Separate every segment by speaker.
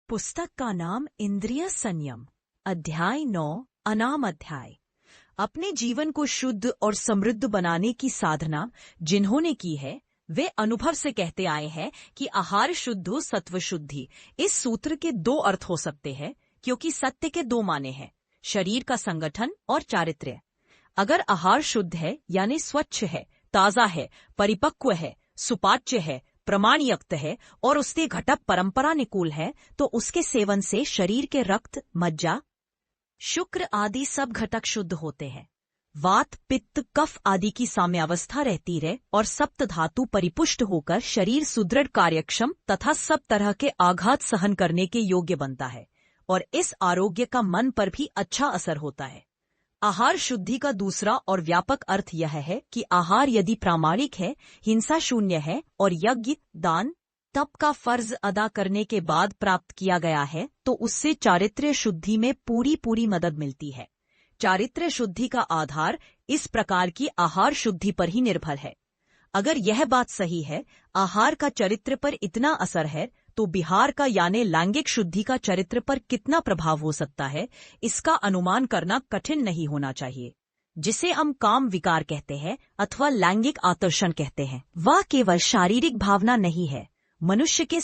Speaker 1: पुस्तक का नाम इंद्रिय संयम, अध्याय 9, अनाम अध्याय। अपने जीवन को शुद्ध और समृद्ध बनाने की साधना जिन्होंने की है वे अनुभव से कहते आए हैं कि आहार शुद्ध हो सत्व शुद्धि। इस सूत्र के दो अर्थ हो सकते हैं क्योंकि सत्य के दो माने हैं, शरीर का संगठन और चारित्र्य। अगर आहार शुद्ध है यानी स्वच्छ है, ताजा है, परिपक्व है, सुपाच्य है, प्रमाणयुक्त है और उसके घटक परंपरा निकूल है, तो उसके सेवन से शरीर के रक्त, मज्जा, शुक्र आदि सब घटक शुद्ध होते हैं। वात, पित्त, कफ आदि की साम्यावस्था रहती रहे और सप्त धातु परिपुष्ट होकर शरीर सुदृढ़, कार्यक्षम तथा सब तरह के आघात सहन करने के योग्य बनता है और इस आरोग्य का मन पर भी अच्छा असर होता है। आहार शुद्धि का दूसरा और व्यापक अर्थ यह है कि आहार यदि प्रामाणिक है, हिंसा शून्य है और यज्ञ, दान, तप का फर्ज अदा करने के बाद प्राप्त किया गया है, तो उससे चारित्र्य शुद्धि में पूरी मदद मिलती है। चारित्र्य शुद्धि का आधार इस प्रकार की आहार शुद्धि पर ही निर्भर है। अगर यह बात सही है, आहार का चरित्र पर इतना असर है, तो बिहार का यानी लैंगिक शुद्धि का चरित्र पर कितना प्रभाव हो सकता है, इसका अनुमान करना कठिन नहीं होना चाहिए। जिसे हम काम विकार कहते हैं अथवा लैंगिक आकर्षण कहते हैं, वह केवल शारीरिक भावना नहीं है। मनुष्य के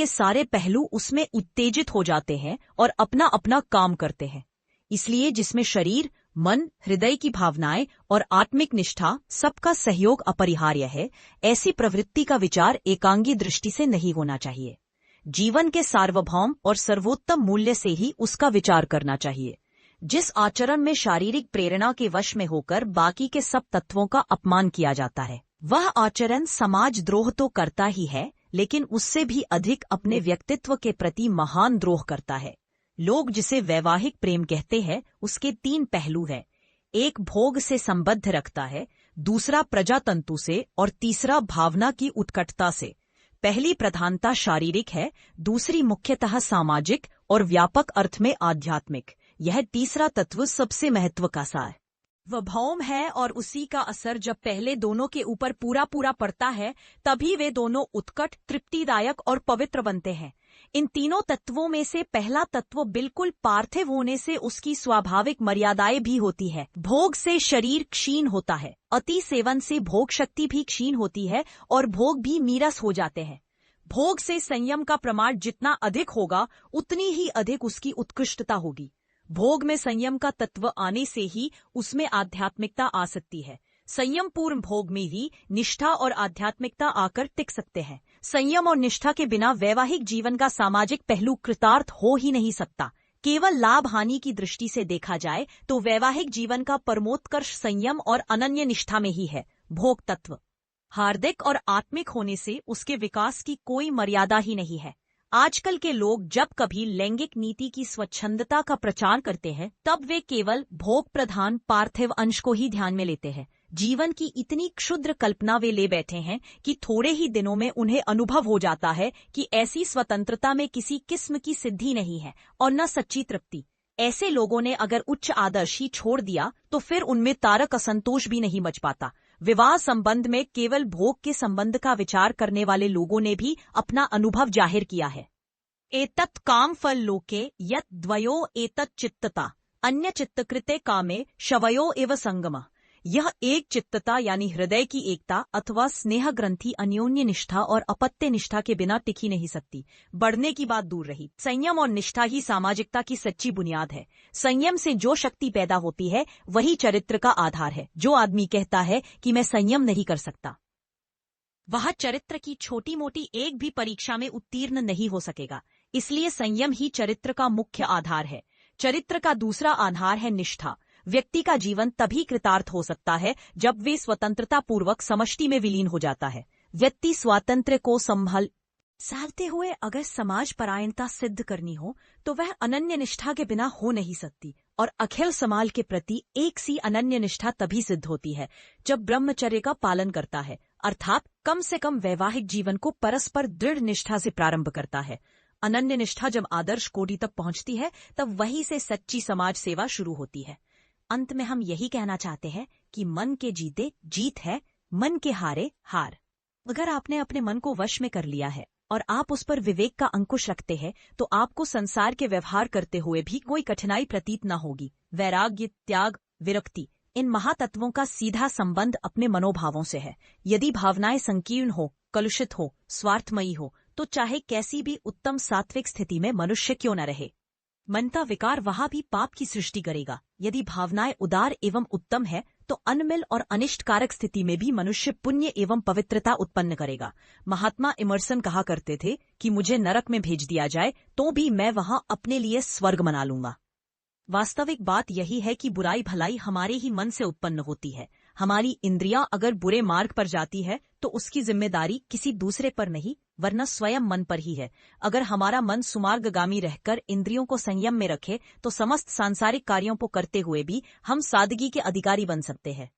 Speaker 1: सारे पहलू उसमें उत्तेजित हो जाते हैं और अपना अपना काम करते हैं। इसलिए जिसमें शरीर, मन, हृदय की भावनाएं और आत्मिक निष्ठा सबका सहयोग अपरिहार्य है, ऐसी प्रवृत्ति का विचार एकांगी दृष्टि से नहीं होना चाहिए। जीवन के सार्वभौम और सर्वोत्तम मूल्य से ही उसका विचार करना चाहिए। जिस आचरण में शारीरिक प्रेरणा के वश में होकर बाकी के सब तत्वों का अपमान किया जाता है, वह आचरण समाज द्रोह तो करता ही है, लेकिन उससे भी अधिक अपने व्यक्तित्व के प्रति महान द्रोह करता है। लोग जिसे वैवाहिक प्रेम कहते हैं, उसके तीन पहलू हैं। एक भोग से संबद्ध रखता है, दूसरा प्रजातंतु से और तीसरा भावना की उत्कटता से। पहली प्रधानता शारीरिक है, दूसरी मुख्यतः सामाजिक और व्यापक अर्थ में आध्यात्मिक। यह तीसरा तत्व सबसे महत्व का सार वह भौम है और उसी का असर जब पहले दोनों के ऊपर पूरा पड़ता है, तभी वे दोनों उत्कट, तृप्तिदायक और पवित्र बनते हैं। इन तीनों तत्वों में से पहला तत्व बिल्कुल पार्थिव होने से उसकी स्वाभाविक मर्यादाएं भी होती है। भोग से शरीर क्षीण होता है, अति सेवन से भोग शक्ति भी क्षीण होती है और भोग भी नीरस हो जाते हैं। भोग से संयम का प्रमाण जितना अधिक होगा, उतनी ही अधिक उसकी उत्कृष्टता होगी। भोग में संयम का तत्व आने से ही उसमें आध्यात्मिकता आ सकती है। संयम पूर्ण भोग में ही निष्ठा और आध्यात्मिकता आकर टिक सकते हैं। संयम और निष्ठा के बिना वैवाहिक जीवन का सामाजिक पहलू कृतार्थ हो ही नहीं सकता। केवल लाभ हानि की दृष्टि से देखा जाए तो वैवाहिक जीवन का परमोत्कर्ष संयम और अनन्य निष्ठा में ही है। भोग तत्व हार्दिक और आत्मिक होने से उसके विकास की कोई मर्यादा ही नहीं है। आजकल के लोग जब कभी लैंगिक नीति की स्वच्छंदता का प्रचार करते हैं, तब वे केवल भोग प्रधान पार्थिव अंश को ही ध्यान में लेते हैं। जीवन की इतनी क्षुद्र कल्पना वे ले बैठे हैं कि थोड़े ही दिनों में उन्हें अनुभव हो जाता है कि ऐसी स्वतंत्रता में किसी किस्म की सिद्धि नहीं है और न सच्ची तृप्ति। ऐसे लोगों ने अगर उच्च आदर्श ही छोड़ दिया तो फिर उनमें तारक असंतोष भी नहीं बच पाता। विवाह संबंध में केवल भोग के संबंध का विचार करने वाले लोगों ने भी अपना अनुभव जाहिर किया है। एतत् काम फल लोके यत् द्वयो एतत् चित्तता अन्य चित्तकृते कामे शवयो एव संगम। यह एक चित्तता यानी हृदय की एकता अथवा स्नेह ग्रंथि अन्योन्य निष्ठा और अपत्य निष्ठा के बिना टिकी नहीं सकती। बढ़ने की बात दूर रही, संयम और निष्ठा ही सामाजिकता की सच्ची बुनियाद है। संयम से जो शक्ति पैदा होती है वही चरित्र का आधार है। जो आदमी कहता है कि मैं संयम नहीं कर सकता, वह चरित्र की छोटी मोटी एक भी परीक्षा में उत्तीर्ण नहीं हो सकेगा। इसलिए संयम ही चरित्र का मुख्य आधार है। चरित्र का दूसरा आधार है निष्ठा। व्यक्ति का जीवन तभी कृतार्थ हो सकता है जब वे स्वतंत्रता पूर्वक समष्टि में विलीन हो जाता है। व्यक्ति स्वातंत्र्य को संभालते हुए अगर समाज परायणता सिद्ध करनी हो तो वह अनन्य निष्ठा के बिना हो नहीं सकती, और अखिल समाज के प्रति एक सी अनन्य निष्ठा तभी सिद्ध होती है जब ब्रह्मचर्य का पालन करता है, अर्थात कम से कम वैवाहिक जीवन को परस्पर दृढ़ निष्ठा से प्रारंभ करता है। अनन्य निष्ठा जब आदर्श कोटि तक पहुंचती है, तब वहीं से सच्ची समाज सेवा शुरू होती है। अंत में हम यही कहना चाहते हैं कि मन के जीते जीत है, मन के हारे हार। अगर आपने अपने मन को वश में कर लिया है और आप उस पर विवेक का अंकुश रखते हैं तो आपको संसार के व्यवहार करते हुए भी कोई कठिनाई प्रतीत न होगी। वैराग्य, त्याग, विरक्ति, इन महातत्वों का सीधा संबंध अपने मनोभावों से है। यदि भावनाएं संकीर्ण हो, कलुषित हो, स्वार्थमयी हो, तो चाहे कैसी भी उत्तम सात्विक स्थिति में मनुष्य क्यों न रहे, मन का विकार वहां भी पाप की सृष्टि करेगा। यदि भावनाएं उदार एवं उत्तम है तो अनमिल और अनिष्टकारक स्थिति में भी मनुष्य पुण्य एवं पवित्रता उत्पन्न करेगा। महात्मा इमर्सन कहा करते थे कि मुझे नरक में भेज दिया जाए तो भी मैं वहां अपने लिए स्वर्ग मना लूंगा। वास्तविक बात यही है कि बुराई भलाई हमारे ही मन से उत्पन्न होती है। हमारी इंद्रियां अगर बुरे मार्ग पर जाती है तो उसकी जिम्मेदारी किसी दूसरे पर नहीं वरना स्वयं मन पर ही है। अगर हमारा मन सुमार्गगामी रहकर इंद्रियों को संयम में रखे तो समस्त सांसारिक कार्यों को करते हुए भी हम सादगी के अधिकारी बन सकते हैं।